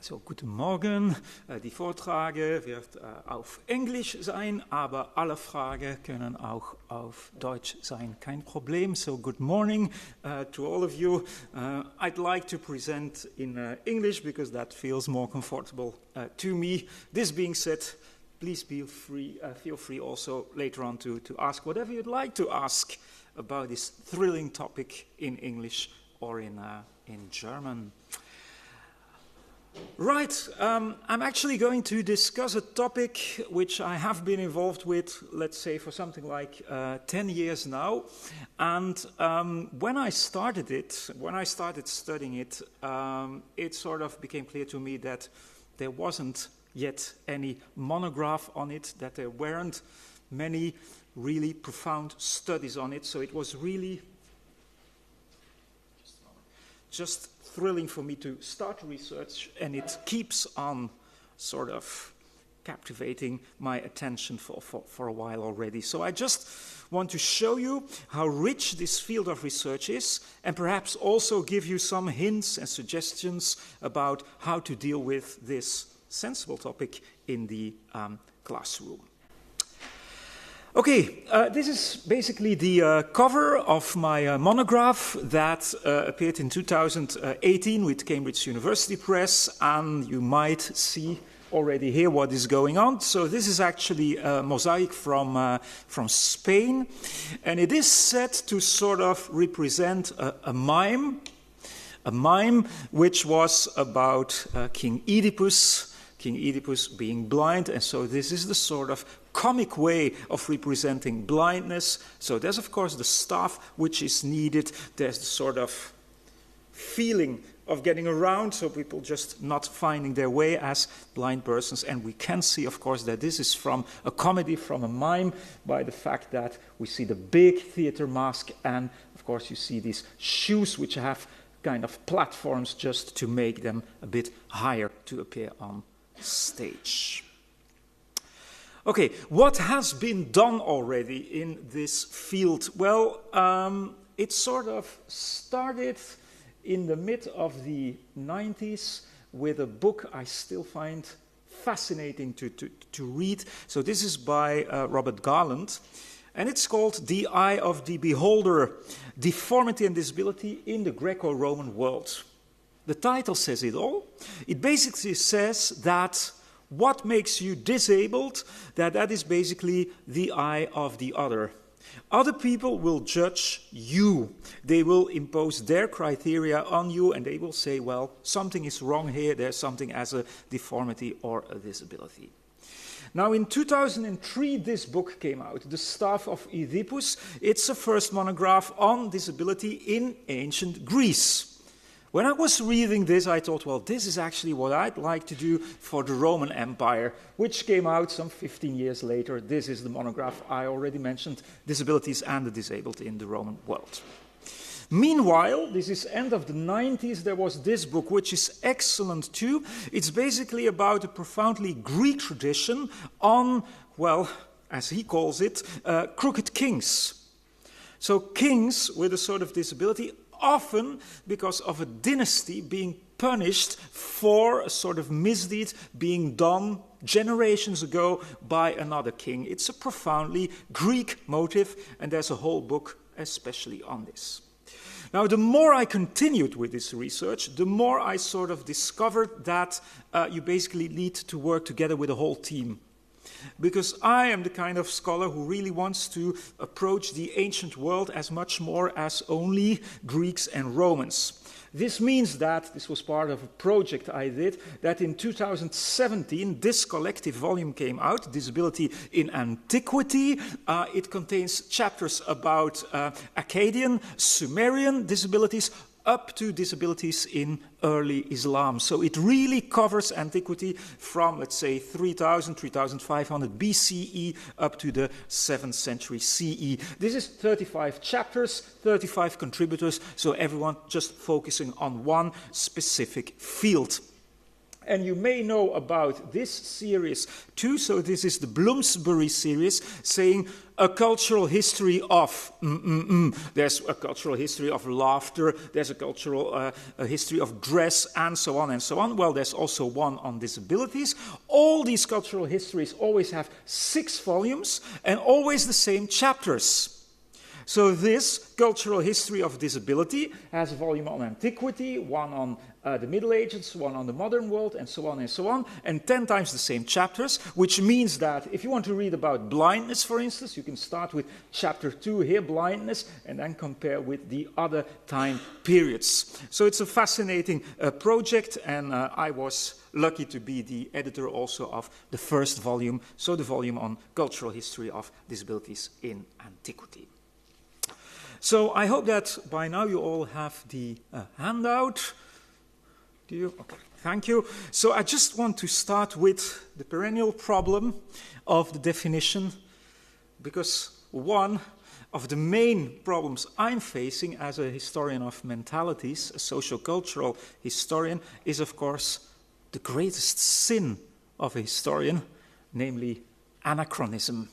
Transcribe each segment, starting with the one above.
So, guten Morgen. Die Vortrage wird auf Englisch sein, aber alle Fragen können auch auf Deutsch sein. Kein Problem. So, good morning to all of you. I'd like to present in English because that feels more comfortable to me. This being said, please feel free also later on to ask whatever you'd like to ask about this thrilling topic in English or in German. Right, I'm actually going to discuss a topic which I have been involved with, let's say, for something like 10 years now. And when I started studying it, it sort of became clear to me that there wasn't yet any monograph on it, that there weren't many really profound studies on it. So it was really just thrilling for me to start research, and it keeps on sort of captivating my attention for a while already. So I just want to show you how rich this field of research is, and perhaps also give you some hints and suggestions about how to deal with this sensible topic in the classroom. Okay, this is basically the cover of my monograph that appeared in 2018 with Cambridge University Press, and you might see already here what is going on. So this is actually a mosaic from Spain, and it is said to sort of represent a mime which was about King Oedipus being blind, and so this is the sort of comic way of representing blindness. So there's, of course, the staff which is needed. There's the sort of feeling of getting around, so people just not finding their way as blind persons. And we can see, of course, that this is from a comedy, from a mime, by the fact that we see the big theater mask, and, of course, you see these shoes which have kind of platforms just to make them a bit higher to appear on stage. Okay, what has been done already in this field? Well, it sort of started in the mid of the 90s with a book I still find fascinating to read. So this is by Robert Garland, and it's called The Eye of the Beholder, Deformity and Disability in the Greco-Roman World. The title says it all. It basically says that what makes you disabled, that is basically the eye of the other. Other people will judge you. They will impose their criteria on you, and they will say, well, something is wrong here, there's something as a deformity or a disability. Now, in 2003, this book came out, The Staff of Oedipus. It's the first monograph on disability in ancient Greece. When I was reading this, I thought, well, this is actually what I'd like to do for the Roman Empire, which came out some 15 years later. This is the monograph I already mentioned, Disabilities and the Disabled in the Roman World. Meanwhile, this is end of the 90s, there was this book, which is excellent too. It's basically about a profoundly Greek tradition on, well, as he calls it, crooked kings. So kings with a sort of disability, often because of a dynasty being punished for a sort of misdeed being done generations ago by another king. It's a profoundly Greek motive, and there's a whole book especially on this. Now, the more I continued with this research, the more I sort of discovered that you basically need to work together with a whole team. Because I am the kind of scholar who really wants to approach the ancient world as much more as only Greeks and Romans. This means that, this was part of a project I did, that in 2017 this collective volume came out, Disability in Antiquity. It contains chapters about Akkadian, Sumerian disabilities, up to disabilities in early Islam. So it really covers antiquity from, let's say, 3000, 3500 BCE up to the 7th century CE. This is 35 chapters, 35 contributors, so everyone just focusing on one specific field. And you may know about this series too. So this is the Bloomsbury series, saying a cultural history of There's a cultural history of laughter. There's a cultural a history of dress, and so on and so on. Well, there's also one on disabilities. All these cultural histories always have 6 volumes and always the same chapters. So this cultural history of disability has a volume on antiquity, one on the Middle Ages, one on the modern world, and so on, and 10 times the same chapters, which means that if you want to read about blindness, for instance, you can start with chapter 2 here, blindness, and then compare with the other time periods. So it's a fascinating project, and I was lucky to be the editor also of the first volume, so the volume on cultural history of disabilities in antiquity. So I hope that by now you all have the handout. Do you? Okay, thank you. So I just want to start with the perennial problem of the definition, because one of the main problems I'm facing as a historian of mentalities, a social-cultural historian, is of course the greatest sin of a historian, namely anachronism.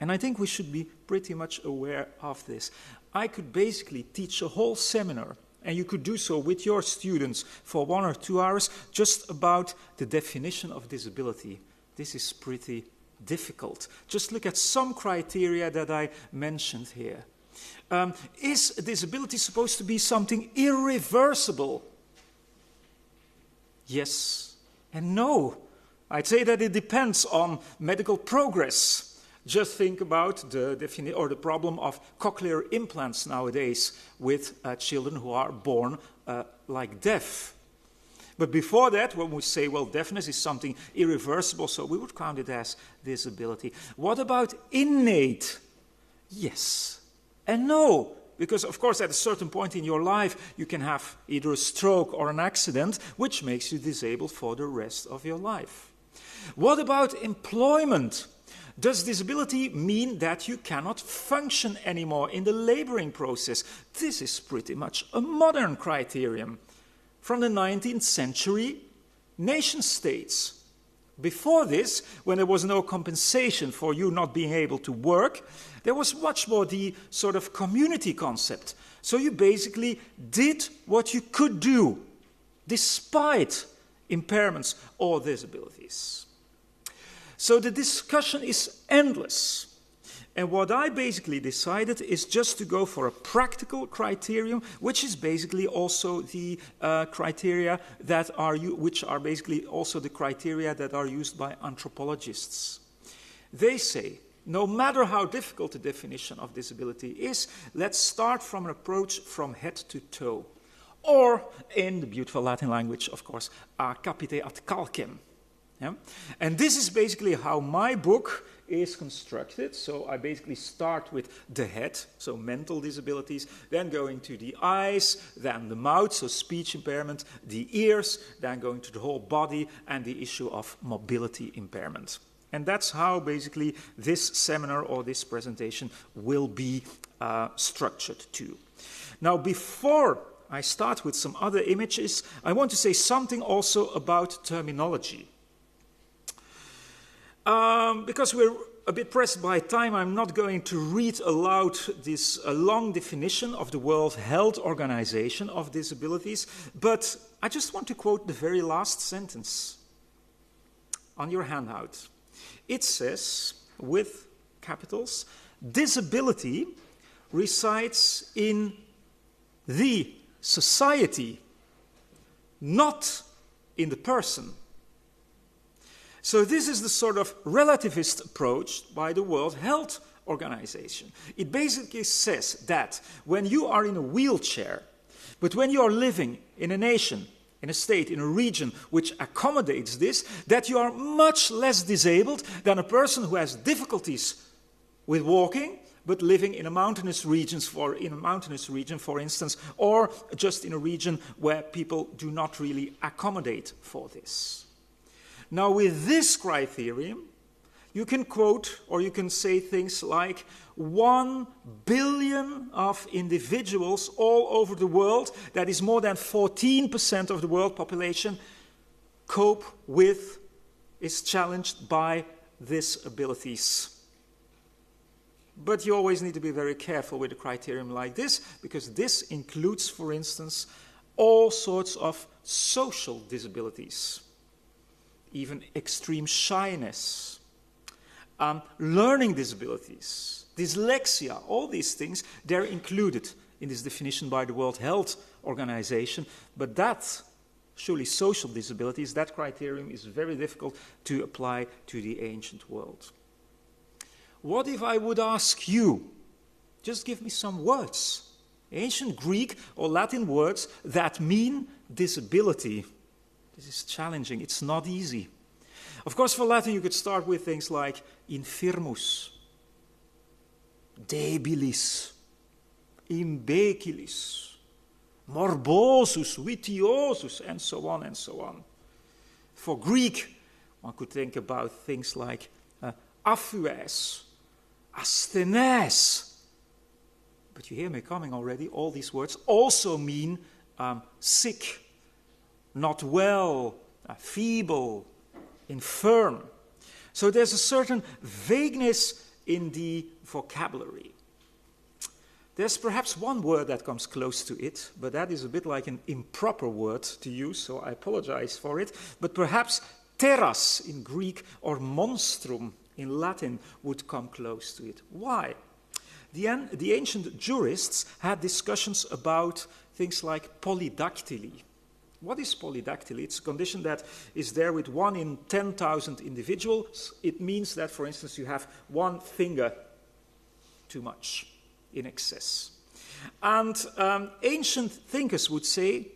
And I think we should be pretty much aware of this. I could basically teach a whole seminar, and you could do so with your students for 1 or 2 hours, just about the definition of disability. This is pretty difficult. Just look at some criteria that I mentioned here. Is disability supposed to be something irreversible? Yes and no. I'd say that it depends on medical progress. Just think about the problem of cochlear implants nowadays with children who are born like deaf. But before that, when we say, well, deafness is something irreversible, so we would count it as disability. What about innate? Yes and no. Because, of course, at a certain point in your life, you can have either a stroke or an accident, which makes you disabled for the rest of your life. What about employment? Does disability mean that you cannot function anymore in the laboring process? This is pretty much a modern criterion from the 19th century nation states. Before this, when there was no compensation for you not being able to work, there was much more the sort of community concept. So you basically did what you could do, despite impairments or disabilities. So the discussion is endless. And what I basically decided is just to go for a practical criterion, which is basically also the criteria that which are basically also the criteria that are used by anthropologists. They say, no matter how difficult the definition of disability is, let's start from an approach from head to toe. Or, in the beautiful Latin language, of course, a capite ad calcem. Yeah? And this is basically how my book is constructed. So I basically start with the head, so mental disabilities, then going to the eyes, then the mouth, so speech impairment, the ears, then going to the whole body, and the issue of mobility impairment. And that's how basically this seminar or this presentation will be structured too. Now, before I start with some other images, I want to say something also about terminology. Because we're a bit pressed by time, I'm not going to read aloud this long definition of the World Health Organization of disabilities, but I just want to quote the very last sentence on your handout. It says, with capitals, disability resides in the society, not in the person. So this is the sort of relativist approach by the World Health Organization. It basically says that when you are in a wheelchair, but when you are living in a nation, in a state, in a region which accommodates this, that you are much less disabled than a person who has difficulties with walking, but living in a mountainous region, for instance, or just in a region where people do not really accommodate for this. Now, with this criterion, you can quote or you can say things like 1 billion of individuals all over the world, that is more than 14% of the world population, cope with, is challenged by disabilities. But you always need to be very careful with a criterion like this, because this includes, for instance, all sorts of social disabilities, even extreme shyness, learning disabilities, dyslexia, all these things, they're included in this definition by the World Health Organization. But that, surely social disabilities, that criterion is very difficult to apply to the ancient world. What if I would ask you, just give me some words, ancient Greek or Latin words that mean disability? This is challenging, it's not easy. Of course, for Latin you could start with things like infirmus, debilis, imbecilis, morbosus, vitiosus, and so on and so on. For Greek, one could think about things like aphues, asthenes. But you hear me coming already, all these words also mean sick, not well, feeble, infirm. So there's a certain vagueness in the vocabulary. There's perhaps one word that comes close to it, but that is a bit like an improper word to use, so I apologize for it. But perhaps teras in Greek or monstrum in Latin would come close to it. Why? The ancient jurists had discussions about things like polydactyly. What is polydactyly? It's a condition that is there with 1 in 10,000 individuals. It means that, for instance, you have one finger too much, in excess. And ancient thinkers would say,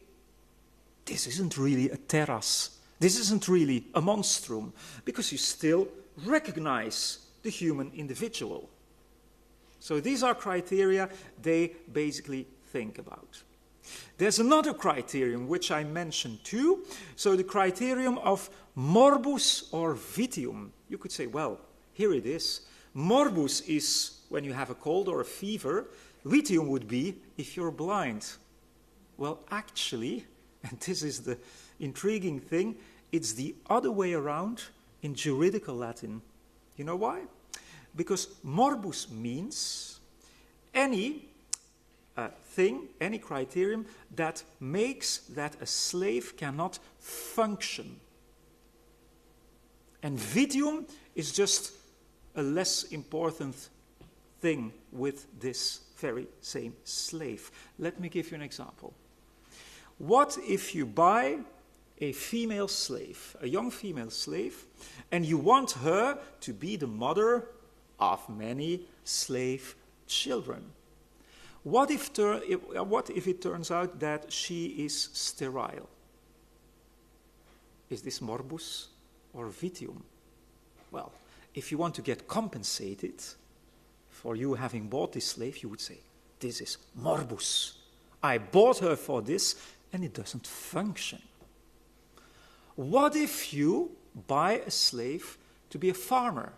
this isn't really a teras. This isn't really a monstrum, because you still recognize the human individual. So these are criteria they basically think about. There's another criterion which I mentioned too. So the criterion of morbus or vitium. You could say, well, here it is. Morbus is when you have a cold or a fever. Vitium would be if you're blind. Well, actually, and this is the intriguing thing, it's the other way around in juridical Latin. You know why? Because morbus means any thing, any criterion that makes that a slave cannot function. And vitium is just a less important thing with this very same slave. Let me give you an example. What if you buy a female slave, a young female slave, and you want her to be the mother of many slave children? What if it turns out that she is sterile? Is this morbus or vitium? Well, if you want to get compensated for you having bought this slave, you would say, this is morbus. I bought her for this, and it doesn't function. What if you buy a slave to be a farmer?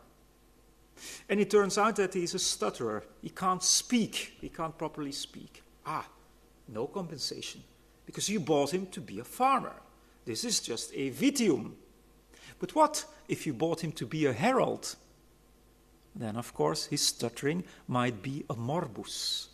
And it turns out that he's a stutterer. He can't speak. He can't properly speak. No compensation, because you bought him to be a farmer. This is just a vitium. But what if you bought him to be a herald? Then, of course, his stuttering might be a morbus.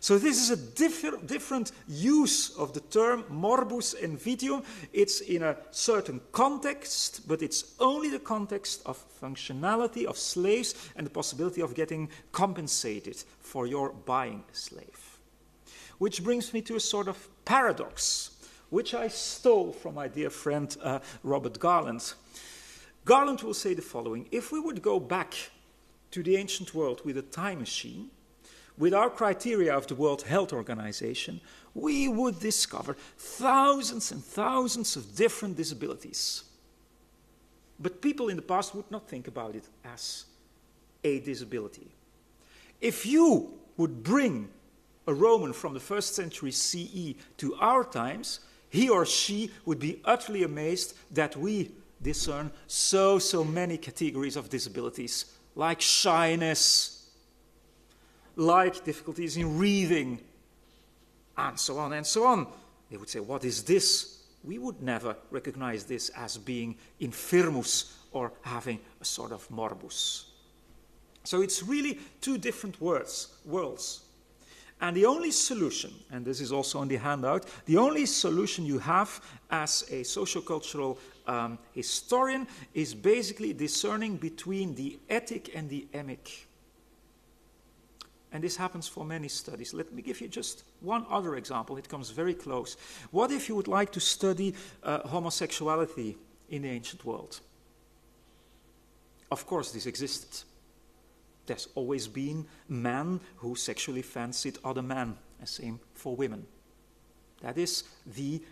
So this is a different use of the term morbus and vitium. It's in a certain context, but it's only the context of functionality of slaves and the possibility of getting compensated for your buying a slave. Which brings me to a sort of paradox, which I stole from my dear friend Robert Garland. Garland will say the following: if we would go back to the ancient world with a time machine, with our criteria of the World Health Organization, we would discover thousands and thousands of different disabilities. But people in the past would not think about it as a disability. If you would bring a Roman from the 1st century CE to our times, he or she would be utterly amazed that we discern so many categories of disabilities, like shyness, like difficulties in reading, and so on and so on. They would say, what is this? we would never recognize this as being infirmus or having a sort of morbus. So it's really two different worlds. And the only solution, and this is also on the handout, the only solution you have as a sociocultural historian is basically discerning between the ethic and the emic. And this happens for many studies. Let me give you just one other example. It comes very close. What if you would like to study homosexuality in the ancient world? Of course, this existed. There's always been men who sexually fancied other men, and same for women. That is the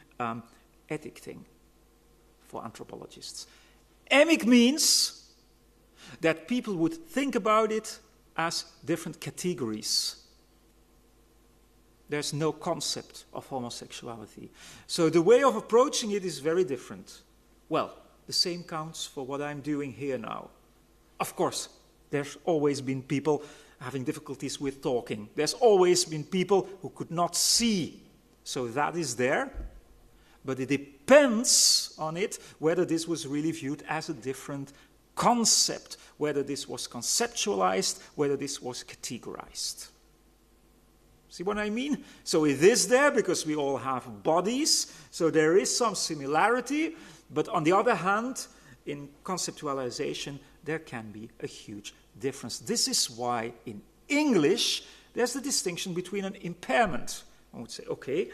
ethic thing for anthropologists. Emic means that people would think about it as different categories. There's no concept of homosexuality. So the way of approaching it is very different. Well, the same counts for what I'm doing here now. Of course, there's always been people having difficulties with talking. There's always been people who could not see. So that is there. But it depends on it whether this was really viewed as a different concept, whether this was conceptualized, whether this was categorized. See what I mean? So it is there because we all have bodies, so there is some similarity, but on the other hand, in conceptualization, there can be a huge difference. This is why in English, there's the distinction between an impairment. I would say, okay,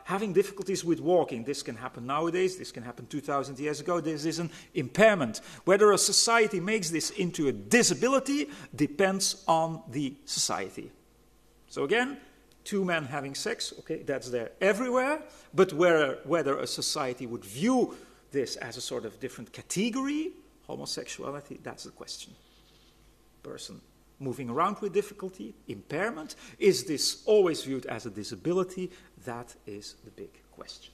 having difficulties with walking, this can happen nowadays, this can happen 2,000 years ago, this is an impairment. Whether a society makes this into a disability depends on the society. So again, two men having sex, okay, that's there everywhere, but whether a society would view this as a sort of different category, homosexuality, that's the question. Person moving around with difficulty, impairment, is this always viewed as a disability? That is the big question.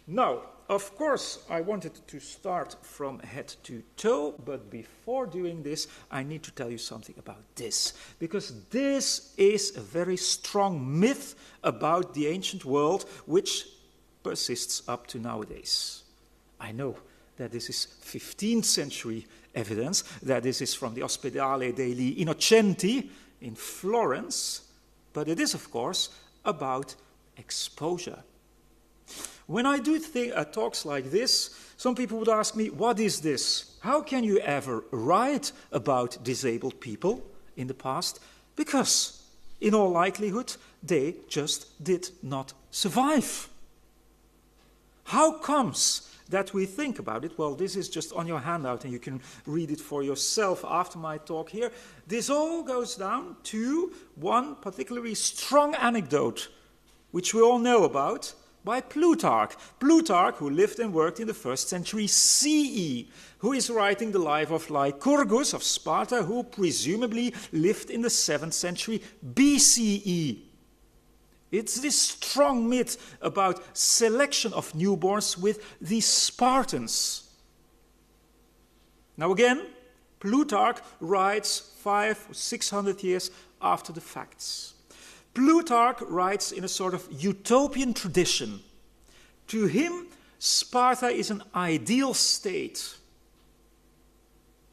Now, of course, I wanted to start from head to toe, but before doing this, I need to tell you something about this, because this is a very strong myth about the ancient world, which persists up to nowadays. I know that this is 15th century evidence, that this is from the Ospedale degli Innocenti in Florence, but it is, of course, about exposure. When I do talks like this, some people would ask me, what is this? How can you ever write about disabled people in the past? Because, in all likelihood, they just did not survive. How comes that we think about it? Well, this is just on your handout, and you can read it for yourself after my talk here. This all goes down to one particularly strong anecdote, which we all know about, by Plutarch. Plutarch, who lived and worked in the 1st century CE, who is writing the life of Lycurgus of Sparta, who presumably lived in the 7th century BCE. It's this strong myth about selection of newborns with the Spartans. Now again, Plutarch writes 500 or 600 years after the facts. Plutarch writes in a sort of utopian tradition. To him, Sparta is an ideal state.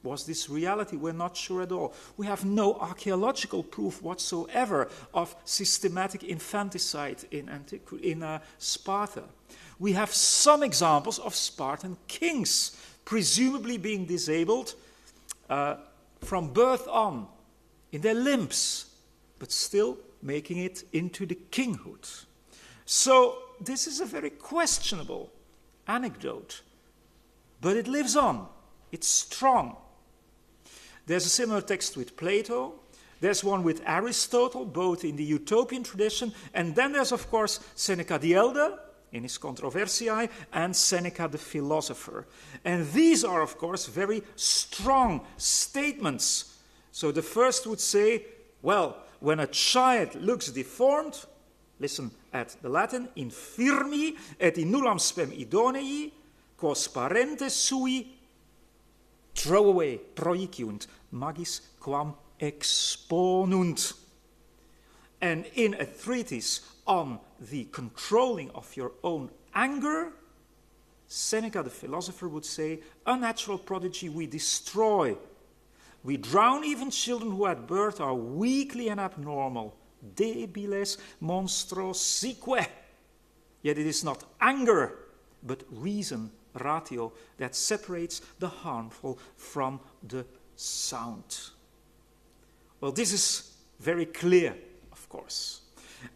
Was this reality? We're not sure at all. We have no archaeological proof whatsoever of systematic infanticide in Sparta. We have some examples of Spartan kings, presumably being disabled from birth on, in their limbs, but still making it into the kinghood. So this is a very questionable anecdote, but it lives on. It's strong. There's a similar text with Plato. There's one with Aristotle, both in the utopian tradition. And then there's, of course, Seneca the Elder in his Controversiae and Seneca the philosopher. And these are, of course, very strong statements. So the first would say, well, when a child looks deformed, listen at the Latin, infirmi et in nullam spem idonei, quos parentes sui throw away, proiciunt, magis quam exponunt. And in a treatise on the controlling of your own anger, Seneca, the philosopher, would say, unnatural prodigy we destroy. We drown even children who at birth are weakly and abnormal. Debiles monstros sique. Yet it is not anger, but reason, ratio, that separates the harmful from the sound. Well, this is very clear, of course.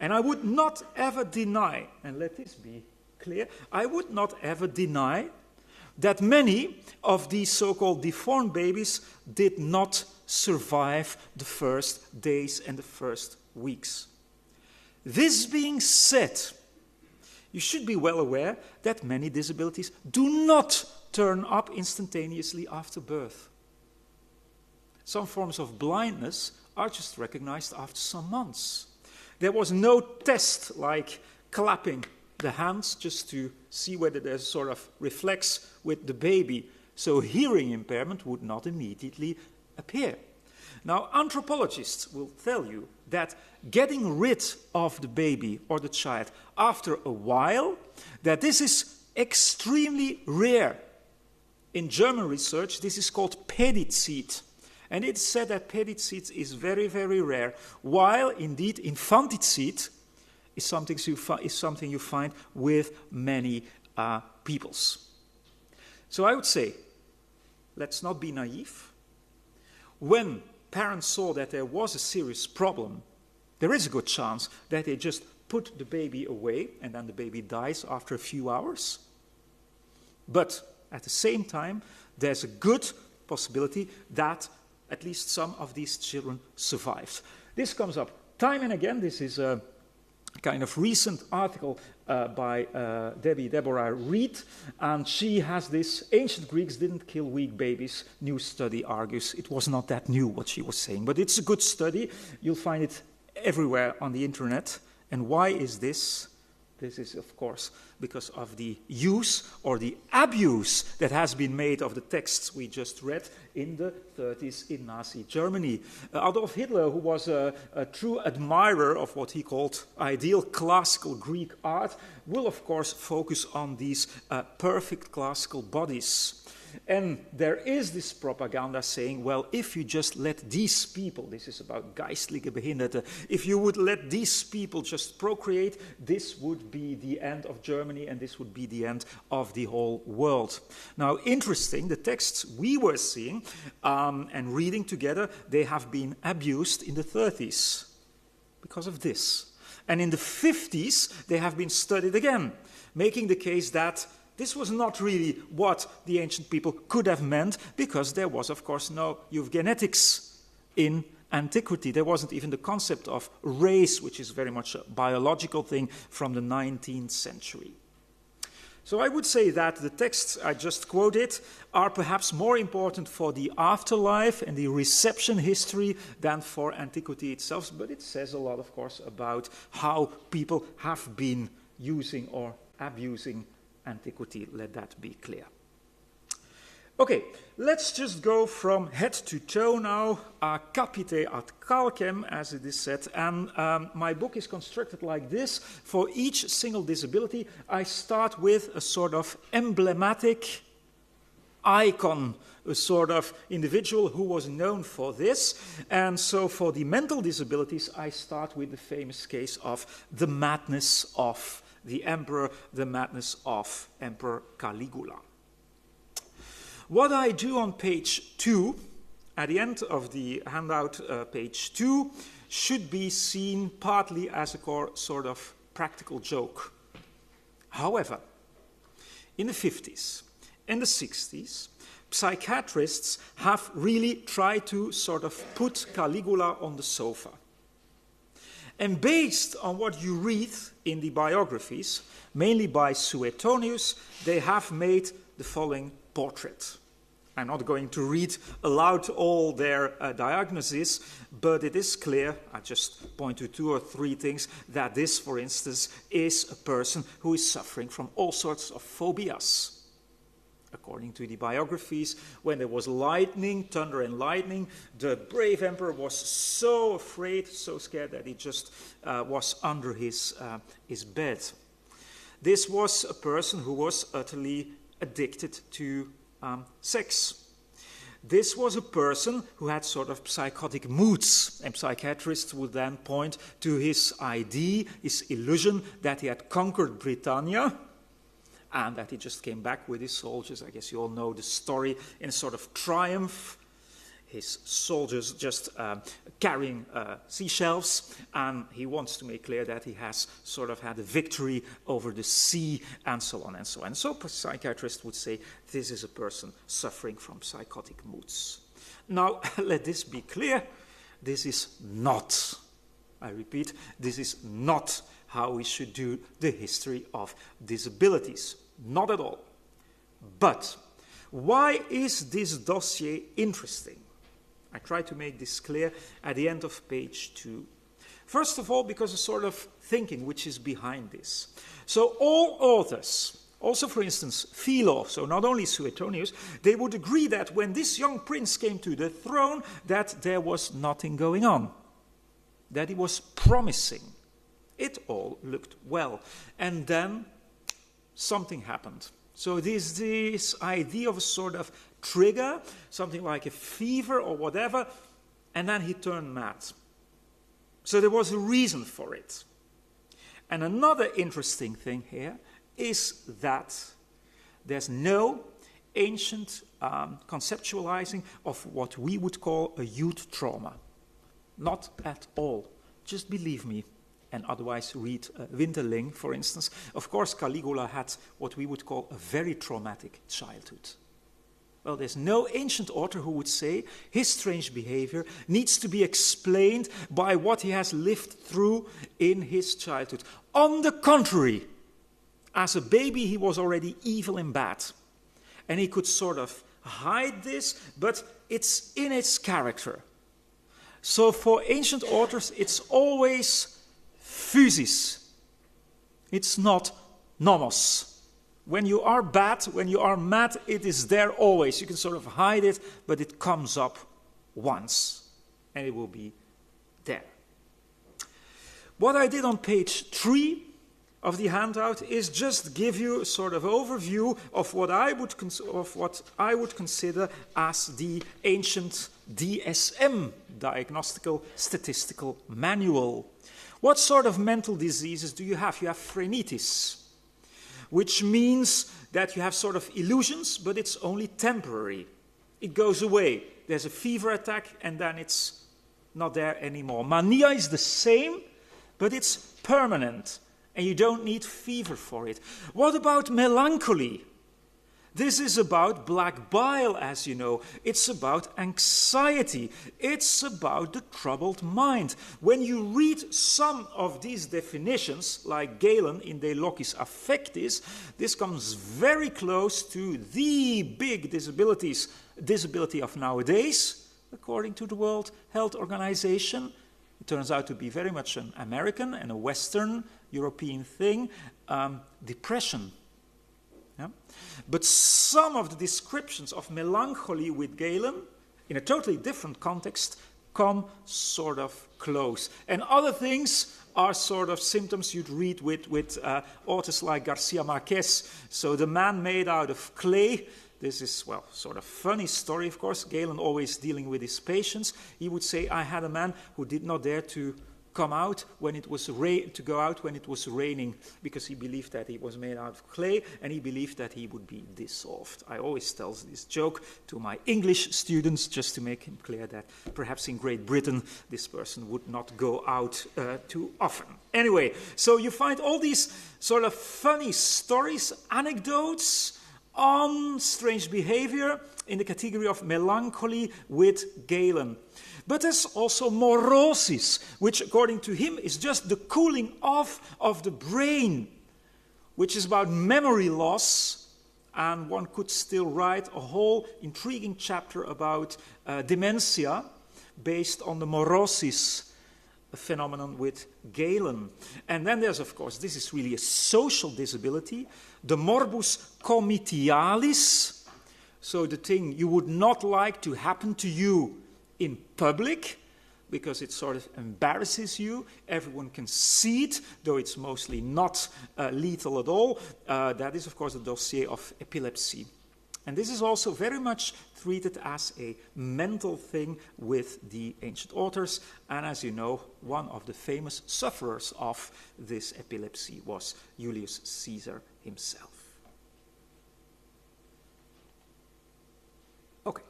And I would not ever deny, and let this be clear, I would not ever deny that many of these so-called deformed babies did not survive the first days and the first weeks. This being said, you should be well aware that many disabilities do not turn up instantaneously after birth. Some forms of blindness are just recognized after some months. There was no test like clapping the hands just to see whether there's sort of reflex with the baby, so hearing impairment would not immediately appear. Now, anthropologists will tell you that getting rid of the baby or the child after a while, that this is extremely rare. In German research, this is called pedicide. And it's said that pedicide is very, very rare, while indeed infanticide is something you find with many peoples. So I would say, let's not be naive. When parents saw that there was a serious problem, there is a good chance that they just put the baby away and then the baby dies after a few hours. But at the same time, there's a good possibility that at least some of these children survived. This comes up time and again. This is a kind of recent article by Deborah Reed, and she has this, ancient Greeks didn't kill weak babies. New study argues it was not that new what she was saying, but it's a good study. You'll find it everywhere on the internet. And why is this? This is, of course, because of the use or the abuse that has been made of the texts we just read in the 30s in Nazi Germany. Adolf Hitler, who was a true admirer of what he called ideal classical Greek art, will, of course, focus on these perfect classical bodies. And there is this propaganda saying, well, if you just let these people, this is about geistliche Behinderte, if you would let these people just procreate, this would be the end of Germany and this would be the end of the whole world. Now, interesting, the texts we were seeing and reading together, they have been abused in the 30s because of this. And in the 50s, they have been studied again, making the case that this was not really what the ancient people could have meant, because there was, of course, no eugenetics in antiquity. There wasn't even the concept of race, which is very much a biological thing from the 19th century. So I would say that the texts I just quoted are perhaps more important for the afterlife and the reception history than for antiquity itself, but it says a lot, of course, about how people have been using or abusing antiquity, let that be clear. Okay, let's just go from head to toe now, capite ad calcem, as it is said, and my book is constructed like this. For each single disability, I start with a sort of emblematic icon, a sort of individual who was known for this. And so for the mental disabilities, I start with the famous case of the madness of the emperor, the madness of Emperor Caligula. What I do on page 2, at the end of the handout, page 2, should be seen partly as a sort of practical joke. However, in the 50s and the 60s, psychiatrists have really tried to sort of put Caligula on the sofa. And based on what you read in the biographies, mainly by Suetonius, they have made the following portrait. I'm not going to read aloud all their diagnoses, but it is clear, I just point to 2 or 3 things, that this, for instance, is a person who is suffering from all sorts of phobias. According to the biographies, when there was lightning, thunder and lightning, the brave emperor was so afraid, so scared that he just was under his bed. This was a person who was utterly addicted to sex. This was a person who had sort of psychotic moods, and psychiatrists would then point to his idea, his illusion that he had conquered Britannia, and that he just came back with his soldiers. I guess you all know the story, in a sort of triumph. His soldiers just carrying seashells, and he wants to make clear that he has sort of had a victory over the sea, and so on and so on. So psychiatrists would say this is a person suffering from psychotic moods. Now, let this be clear. This is not, I repeat, this is not how we should do the history of disabilities. Not at all. But why is this dossier interesting? I try to make this clear at the end of page 2. First of all, because of sort of thinking which is behind this. So all authors, also for instance Philo, so not only Suetonius, they would agree that when this young prince came to the throne, that there was nothing going on, that he was promising. It all looked well. And then something happened. So this idea of a sort of trigger, something like a fever or whatever, and then he turned mad. So there was a reason for it. And another interesting thing here is that there's no ancient conceptualizing of what we would call a youth trauma. Not at all. Just believe me. And otherwise read Winterling, for instance. Of course, Caligula had what we would call a very traumatic childhood. Well, there's no ancient author who would say his strange behavior needs to be explained by what he has lived through in his childhood. On the contrary, as a baby, he was already evil and bad. And he could sort of hide this, but it's in its character. So for ancient authors, it's always physis. It's not nomos. When you are bad, when you are mad, it is there always. You can sort of hide it, but it comes up once, and it will be there. What I did on page 3 of the handout is just give you a sort of overview of what I would consider as the ancient DSM, Diagnostical Statistical Manual. What sort of mental diseases do you have? You have phrenitis, which means that you have sort of illusions, but it's only temporary. It goes away. There's a fever attack, and then it's not there anymore. Mania is the same, but it's permanent, and you don't need fever for it. What about melancholy? This is about black bile, as you know. It's about anxiety. It's about the troubled mind. When you read some of these definitions, like Galen in De Locis Affectis, this comes very close to the big disability of nowadays, according to the World Health Organization. It turns out to be very much an American and a Western European thing, depression. Yeah? But some of the descriptions of melancholy with Galen, in a totally different context, come sort of close. And other things are sort of symptoms you'd read with authors like Garcia Marquez. So the man made out of clay. This is, well, sort of funny story, of course. Galen always dealing with his patients. He would say, I had a man who did not dare to come out when it was go out when it was raining, because he believed that he was made out of clay, and he believed that he would be dissolved. I always tell this joke to my English students just to make him clear that perhaps in Great Britain this person would not go out too often. Anyway, so you find all these sort of funny stories, anecdotes on strange behavior in the category of melancholy with Galen. But there's also morosis, which according to him is just the cooling off of the brain, which is about memory loss, and one could still write a whole intriguing chapter about dementia based on the morosis phenomenon with Galen. And then there's, of course, this is really a social disability, the morbus comitialis, so the thing you would not like to happen to you in public, because it sort of embarrasses you. Everyone can see it, though it's mostly not lethal at all. That is, of course, the dossier of epilepsy. And this is also very much treated as a mental thing with the ancient authors. And as you know, one of the famous sufferers of this epilepsy was Julius Caesar himself. Okay,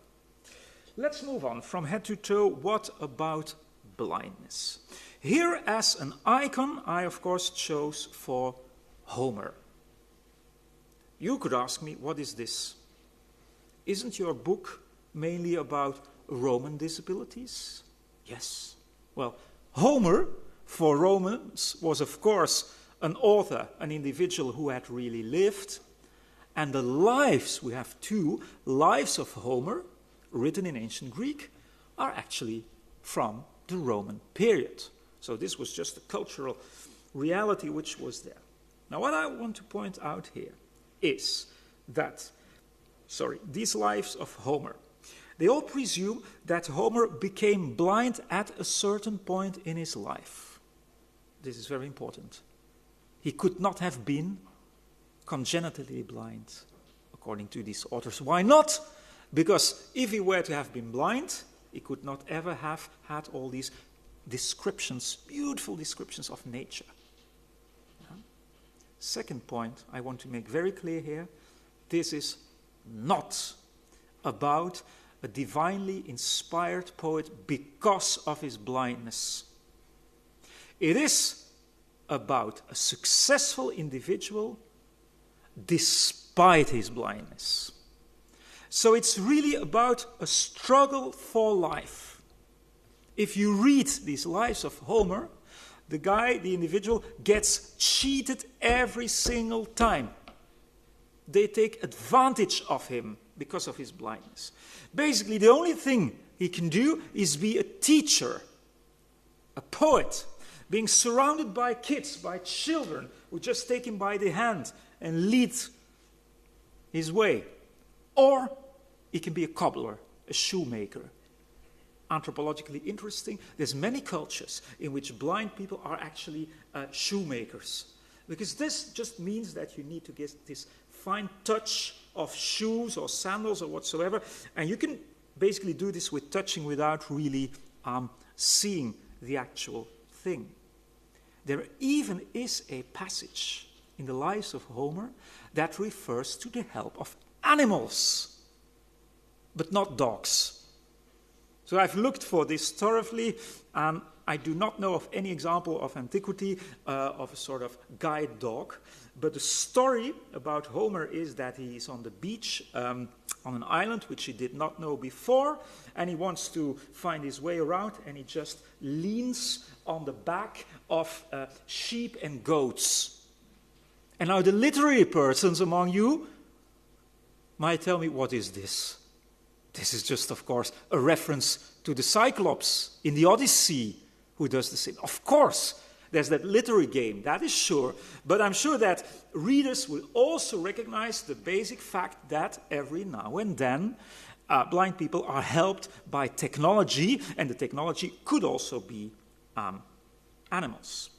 let's move on from head to toe. What about blindness? Here as an icon, I of course chose for Homer. You could ask me, what is this? Isn't your book mainly about Roman disabilities? Yes. Well, Homer, for Romans, was of course an author, an individual who had really lived. And the lives, we have two lives of Homer, written in ancient Greek, are actually from the Roman period. So this was just a cultural reality which was there. Now what I want to point out here is that these lives of Homer, they all presume that Homer became blind at a certain point in his life. This is very important. He could not have been congenitally blind, according to these authors. Why not? Because if he were to have been blind, he could not ever have had all these descriptions, beautiful descriptions of nature. Second point I want to make very clear here, this is not about a divinely inspired poet because of his blindness. It is about a successful individual despite his blindness. So it's really about a struggle for life. If you read these lives of Homer, the guy, the individual, gets cheated every single time. They take advantage of him because of his blindness. Basically, the only thing he can do is be a teacher, a poet, being surrounded by kids, by children who just take him by the hand and lead his way. Or he can be a cobbler, a shoemaker. Anthropologically interesting, there's many cultures in which blind people are actually shoemakers. Because this just means that you need to get this fine touch of shoes or sandals or whatsoever, and you can basically do this with touching without really seeing the actual thing. There even is a passage in the lives of Homer that refers to the help of animals, but not dogs. So I've looked for this thoroughly, and I do not know of any example of antiquity of a sort of guide dog. But the story about Homer is that he is on the beach on an island which he did not know before, and he wants to find his way around, and he just leans on the back of sheep and goats. And now the literary persons among you might tell me, what is this? This is just, of course, a reference to the Cyclops in the Odyssey, who does the same. Of course, there's that literary game, that is sure. But I'm sure that readers will also recognize the basic fact that every now and then blind people are helped by technology, and the technology could also be animals.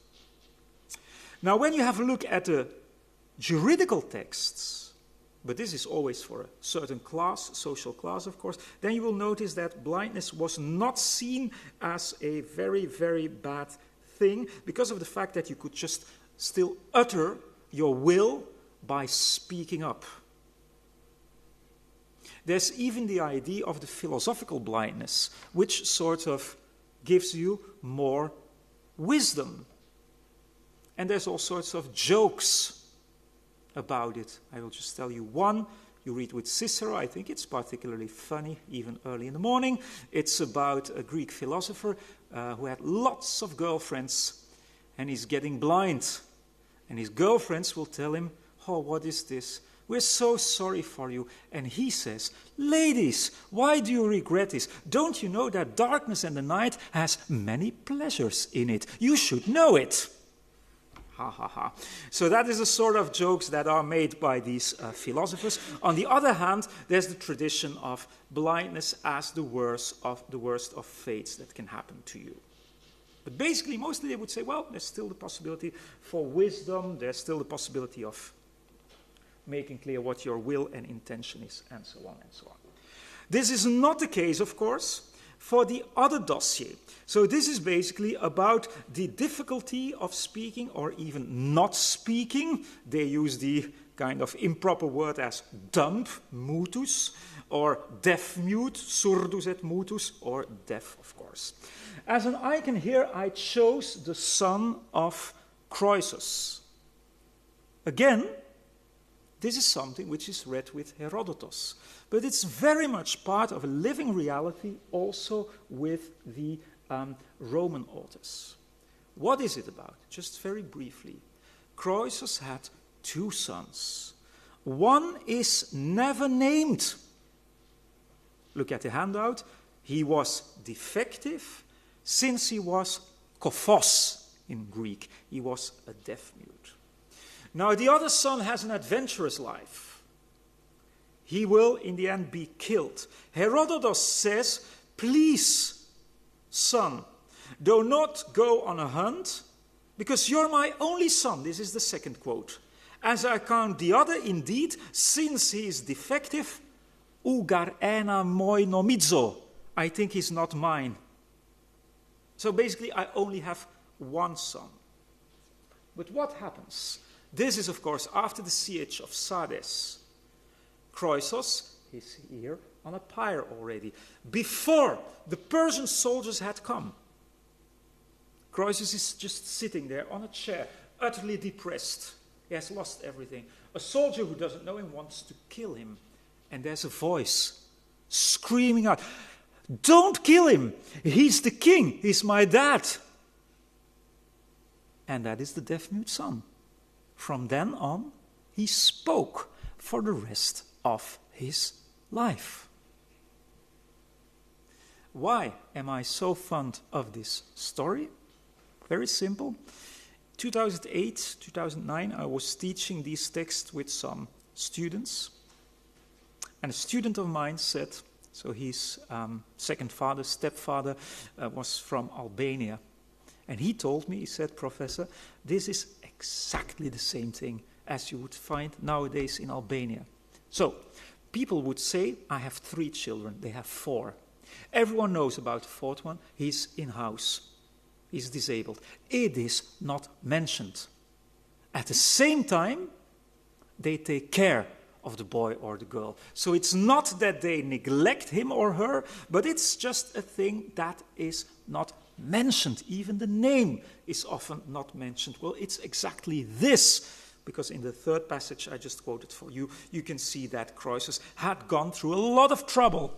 Now, when you have a look at the juridical texts, but this is always for a certain class, social class, of course, then you will notice that blindness was not seen as a very, very bad thing because of the fact that you could just still utter your will by speaking up. There's even the idea of the philosophical blindness, which sort of gives you more wisdom. And there's all sorts of jokes about it. I will just tell you one. You read with Cicero. I think it's particularly funny, even early in the morning. It's about a Greek philosopher who had lots of girlfriends, and he's getting blind. And his girlfriends will tell him, "Oh, what is this? We're so sorry for you." And he says, "Ladies, why do you regret this? Don't you know that darkness and the night has many pleasures in it? You should know it." Ha, ha, ha. So that is a sort of jokes that are made by these philosophers. On the other hand, there's the tradition of blindness as the worst of fates that can happen to you. But basically, mostly they would say, well, there's still the possibility for wisdom, there's still the possibility of making clear what your will and intention is, and so on and so on. This is not the case, of course, for the other dossier. So this is basically about the difficulty of speaking or even not speaking. They use the kind of improper word as dumb, mutus, or deaf-mute, surdus et mutus, or deaf, of course. As an icon here, I chose the son of Croesus. Again, this is something which is read with Herodotus, but it's very much part of a living reality also with the Roman authors. What is it about? Just very briefly. Croesus had 2 sons. One is never named. Look at the handout. He was defective since he was kophos in Greek. He was a deaf-mute. Now, the other son has an adventurous life. He will, in the end, be killed. Herodotus says, please, son, do not go on a hunt, because you're my only son. This is the second quote. As I count the other, indeed, since he is defective, ugar ena moi nomizo. I think he's not mine. So basically, I only have one son. But what happens? This is, of course, after the siege of Sardes. Croesus is here on a pyre already, before the Persian soldiers had come. Croesus is just sitting there on a chair, utterly depressed. He has lost everything. A soldier who doesn't know him wants to kill him. And there's a voice screaming out, don't kill him! He's the king! He's my dad! And that is the deaf-mute son. From then on, he spoke for the rest of his life. Why am I so fond of this story? Very simple. 2008, 2009, I was teaching these texts with some students. And a student of mine said, so his second father, stepfather, was from Albania. And he told me, he said, Professor, this is exactly the same thing as you would find nowadays in Albania. So, people would say, I have 3 children, they have 4. Everyone knows about the 4th one, he's in-house, he's disabled. It is not mentioned. At the same time, they take care of the boy or the girl. So it's not that they neglect him or her, but it's just a thing that is not mentioned. Even the name is often not mentioned. Well, it's exactly this, because in the 3rd passage I just quoted for you, you can see that Croesus had gone through a lot of trouble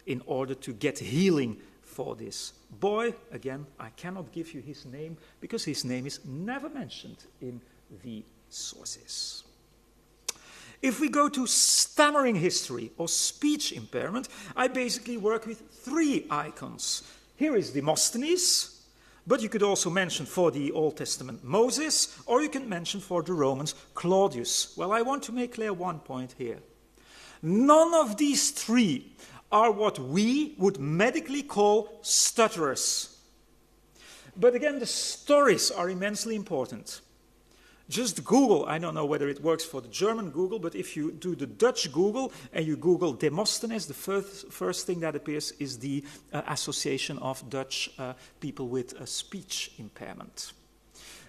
in order to get healing for this boy. Again, I cannot give you his name, because his name is never mentioned in the sources. If we go to stammering history or speech impairment, I basically work with 3 icons. Here is Demosthenes, but you could also mention for the Old Testament Moses, or you can mention for the Romans Claudius. Well, I want to make clear one point here. None of these 3 are what we would medically call stutterers. But again, the stories are immensely important. Just Google, I don't know whether it works for the German Google, but if you do the Dutch Google and you Google Demosthenes, the first thing that appears is the association of Dutch people with a speech impairment.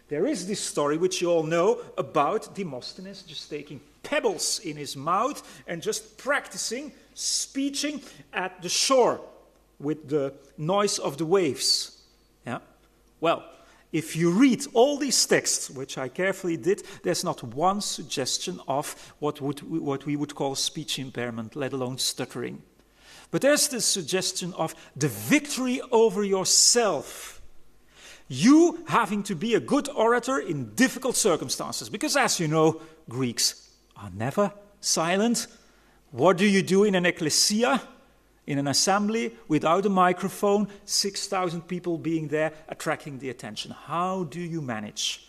There is this story, which you all know, about Demosthenes just taking pebbles in his mouth and just practicing speeching at the shore with the noise of the waves. Yeah? Well, if you read all these texts, which I carefully did, there's not one suggestion of what we would call speech impairment, let alone stuttering. But there's the suggestion of the victory over yourself. You having to be a good orator in difficult circumstances. Because as you know, Greeks are never silent. What do you do in an ecclesia? In an assembly, without a microphone, 6,000 people being there, attracting the attention. How do you manage?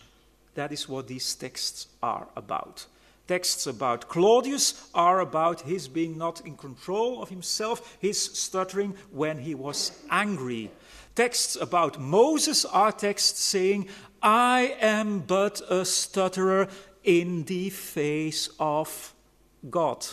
That is what these texts are about. Texts about Claudius are about his being not in control of himself, his stuttering when he was angry. Texts about Moses are texts saying, I am but a stutterer in the face of God.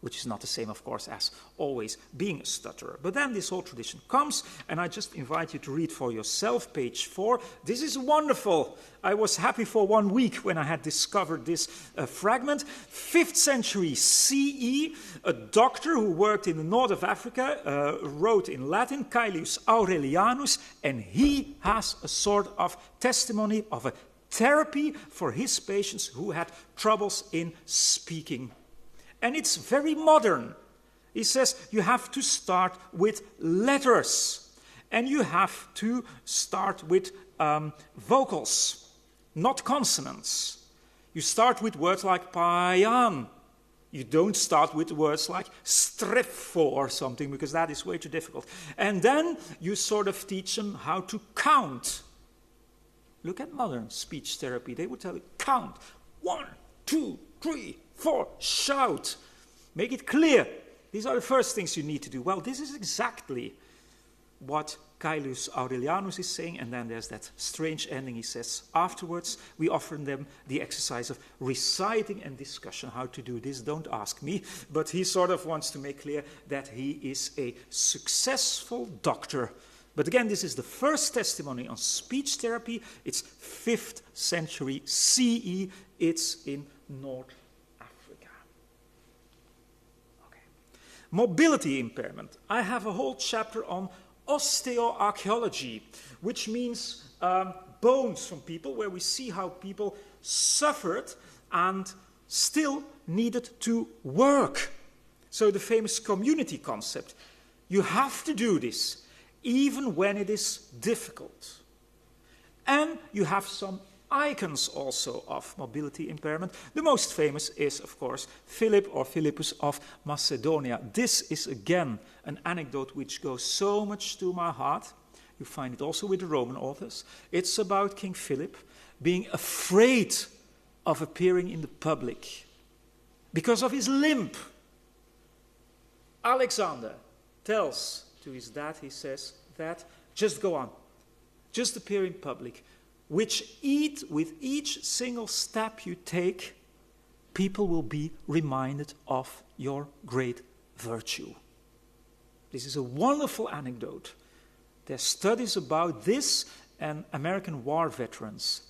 Which is not the same, of course, as always being a stutterer. But then this whole tradition comes, and I just invite you to read for yourself, page 4. This is wonderful. I was happy for 1 week when I had discovered this fragment. 5th century CE, a doctor who worked in the north of Africa wrote in Latin, Caelius Aurelianus, and he has a sort of testimony of a therapy for his patients who had troubles in speaking. And it's very modern. He says you have to start with letters. And you have to start with vocals, not consonants. You start with words like paian. You don't start with words like strepho or something, because that is way too difficult. And then you sort of teach them how to count. Look at modern speech therapy. They would tell you, count. 1, 2, 3, 4, shout. Make it clear. These are the first things you need to do. Well, this is exactly what Caelius Aurelianus is saying, and then there's that strange ending. He says, afterwards, we offer them the exercise of reciting and discussion. How to do this, don't ask me. But he sort of wants to make clear that he is a successful doctor. But again, this is the first testimony on speech therapy. It's 5th century CE. It's in North Africa. Okay. Mobility impairment. I have a whole chapter on osteoarchaeology, which means bones from people, where we see how people suffered and still needed to work. So the famous community concept. You have to do this, even when it is difficult. And you have some icons also of mobility impairment. The most famous is, of course, Philip or Philippus of Macedonia. This is, again, an anecdote which goes so much to my heart. You find it also with the Roman authors. It's about King Philip being afraid of appearing in the public because of his limp. Alexander tells to his dad, he says, that just go on, just appear in public, with each single step you take, people will be reminded of your great virtue. This is a wonderful anecdote. There's studies about this and American war veterans.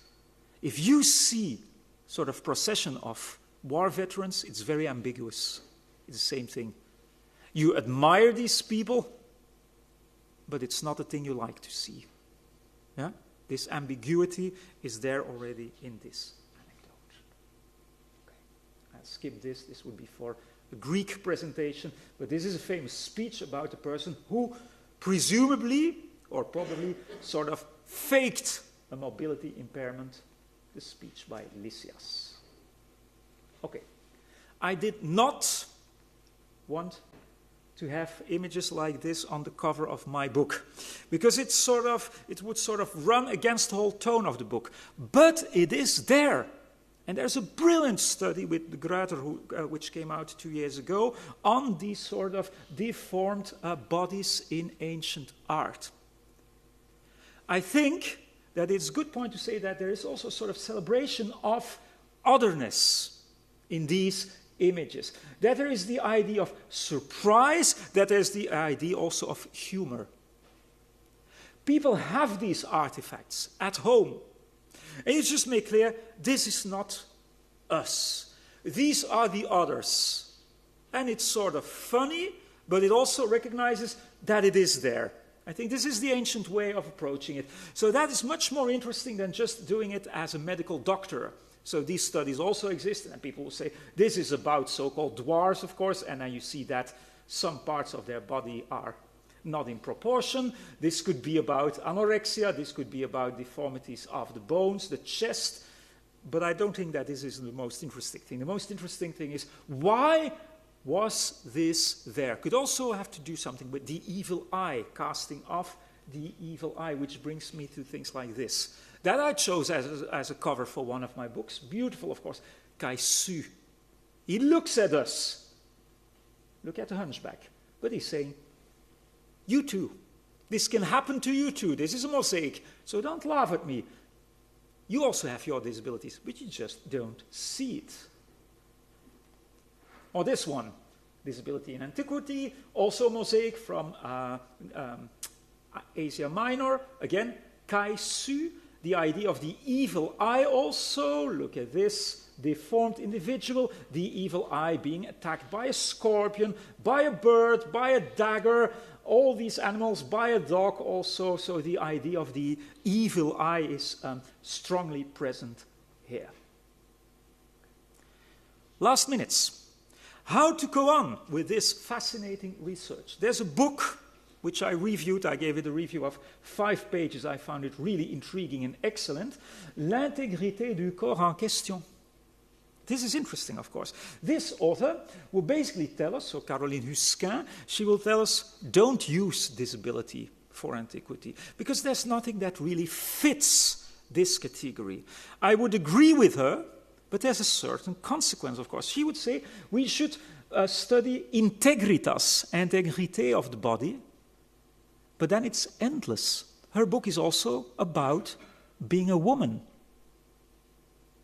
If you see sort of procession of war veterans, it's very ambiguous. It's the same thing. You admire these people, but it's not a thing you like to see. Yeah? This ambiguity is there already in this anecdote. Okay. I'll skip this. This would be for a Greek presentation, but this is a famous speech about a person who presumably or probably sort of faked a mobility impairment, the speech by Lysias. Okay. I did not want to have images like this on the cover of my book, because it would sort of run against the whole tone of the book. But it is there. And there's a brilliant study with de Gruyter, which came out 2 years ago, on these sort of deformed bodies in ancient art. I think that it's a good point to say that there is also a sort of celebration of otherness in these images. That there is the idea of surprise, that there's the idea also of humor. People have these artifacts at home. And you just make clear, this is not us. These are the others. And it's sort of funny, but it also recognizes that it is there. I think this is the ancient way of approaching it. So that is much more interesting than just doing it as a medical doctor. So these studies also exist, and people will say, this is about so-called dwarfs, of course, and then you see that some parts of their body are not in proportion. This could be about anorexia, this could be about deformities of the bones, the chest, but I don't think that this is the most interesting thing. The most interesting thing is, why was this there? Could also have to do something with the evil eye, casting off the evil eye, which brings me to things like this. That I chose as a cover for one of my books. Beautiful, of course. Kai Su. He looks at us. Look at the hunchback. But he's saying, you too. This can happen to you too. This is a mosaic. So don't laugh at me. You also have your disabilities, but you just don't see it. Or this one, Disability in Antiquity, also a mosaic from Asia Minor. Again, Kai Su, the idea of the evil eye also. Look at this deformed individual, the evil eye being attacked by a scorpion, by a bird, by a dagger, all these animals, by a dog also. So the idea of the evil eye is strongly present here. Last minutes. How to go on with this fascinating research. There's a book which I reviewed. I gave it a review of 5 pages. I found it really intriguing and excellent. L'intégrité du corps en question. This is interesting, of course. This author will basically tell us, so Caroline Husquin, she will tell us, don't use disability for antiquity, because there's nothing that really fits this category. I would agree with her, but there's a certain consequence, of course. She would say we should study integritas, integrité of the body, but then it's endless. Her book is also about being a woman.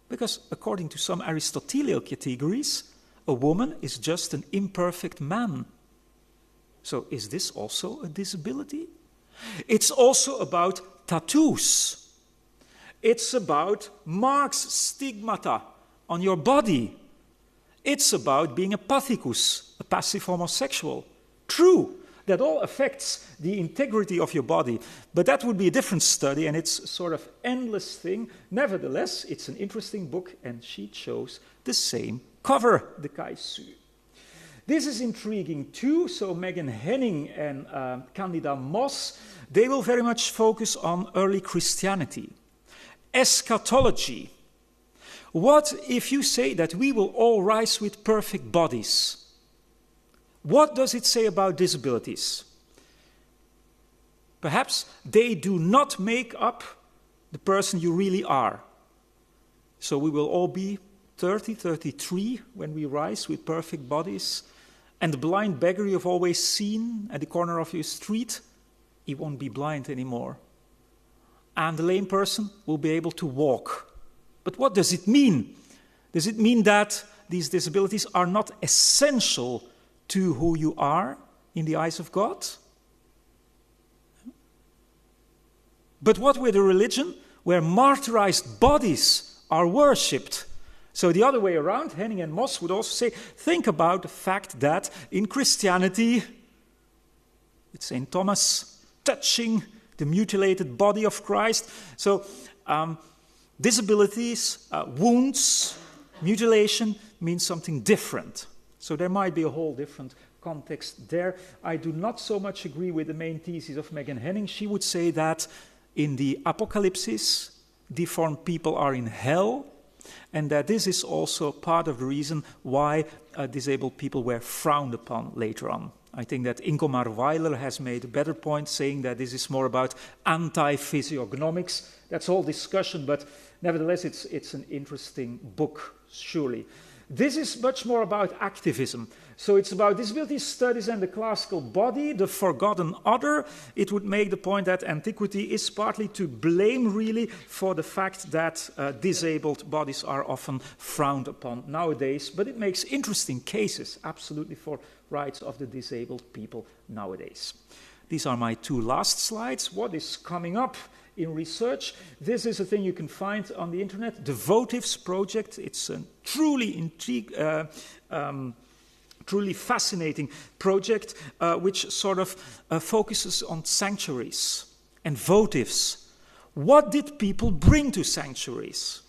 Because according to some Aristotelian categories, a woman is just an imperfect man. So is this also a disability? It's also about tattoos. It's about marks, stigmata on your body. It's about being a pathicus, a passive homosexual. True, that all affects the integrity of your body. But that would be a different study, and it's sort of endless thing. Nevertheless, it's an interesting book, and she chose the same cover, the Kai Su. This is intriguing too. So Megan Henning and Candida Moss, they will very much focus on early Christianity. Eschatology. What if you say that we will all rise with perfect bodies? What does it say about disabilities? Perhaps they do not make up the person you really are. So we will all be 30, 33 when we rise with perfect bodies. And the blind beggar you've always seen at the corner of your street, he won't be blind anymore. And the lame person will be able to walk. But what does it mean? Does it mean that these disabilities are not essential to who you are in the eyes of God? But what with a religion where martyrized bodies are worshipped? So the other way around, Henning and Moss would also say, think about the fact that in Christianity, it's St. Thomas touching the mutilated body of Christ. So disabilities, wounds, mutilation means something different. So there might be a whole different context there. I do not so much agree with the main thesis of Megan Henning. She would say that in the Apocalypse, deformed people are in hell, and that this is also part of the reason why disabled people were frowned upon later on. I think that Ingomar Weiler has made a better point, saying that this is more about anti-physiognomics. That's all discussion, but nevertheless, it's an interesting book, surely. This is much more about activism. So it's about disability studies and the classical body, the forgotten other. It would make the point that antiquity is partly to blame, really, for the fact that disabled bodies are often frowned upon nowadays. But it makes interesting cases, absolutely, for rights of the disabled people nowadays. These are my 2 last slides. What is coming up in research? This is a thing you can find on the internet, the Votives Project. It's a truly truly fascinating project which sort of focuses on sanctuaries and votives. What did people bring to sanctuaries?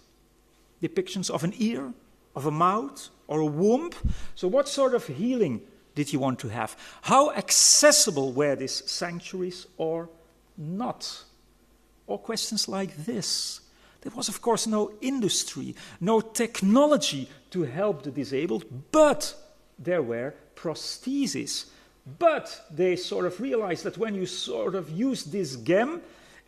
Depictions of an ear, of a mouth, or a womb. So what sort of healing did you want to have? How accessible were these sanctuaries or not? Or questions like this. There was, of course, no industry, no technology to help the disabled, but there were prostheses. But they sort of realized that when you sort of use this gem,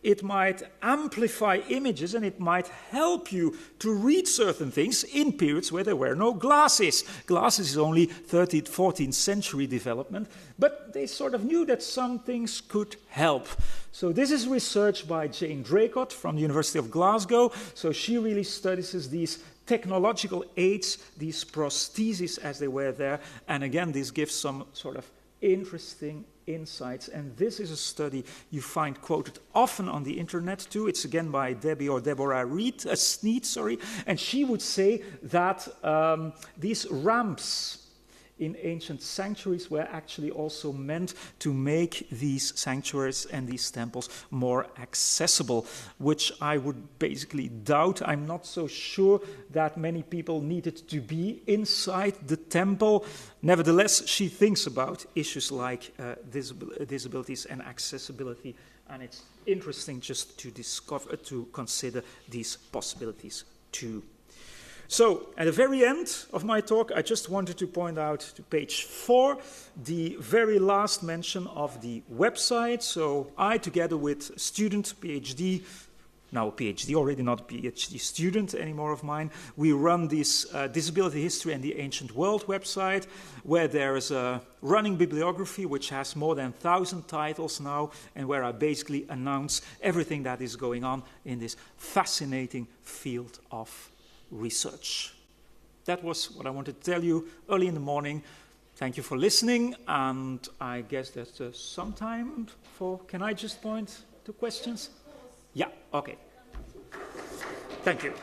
it might amplify images, and it might help you to read certain things in periods where there were no glasses. Glasses is only 13th, 14th century development, but they sort of knew that some things could help. So this is research by Jane Draycott from the University of Glasgow. So she really studies these technological aids, these prostheses as they were there, and again, this gives some sort of interesting insights. And this is a study you find quoted often on the internet too. It's again by Deborah Sneed, and she would say that these ramps in ancient sanctuaries were actually also meant to make these sanctuaries and these temples more accessible, which I would basically doubt. I'm not so sure that many people needed to be inside the temple. Nevertheless, she thinks about issues like disabilities and accessibility, and it's interesting just to consider these possibilities too. So, at the very end of my talk, I just wanted to point out to page 4, the very last mention of the website. So, I, together with student, PhD, now a PhD, already not a PhD student anymore of mine, we run this Disability History and the Ancient World website, where there is a running bibliography which has more than 1,000 titles now, and where I basically announce everything that is going on in this fascinating field of research. That was what I wanted to tell you early in the morning. Thank you for listening, and I guess there's some time for, can I just point to questions? Yeah, okay. Thank you.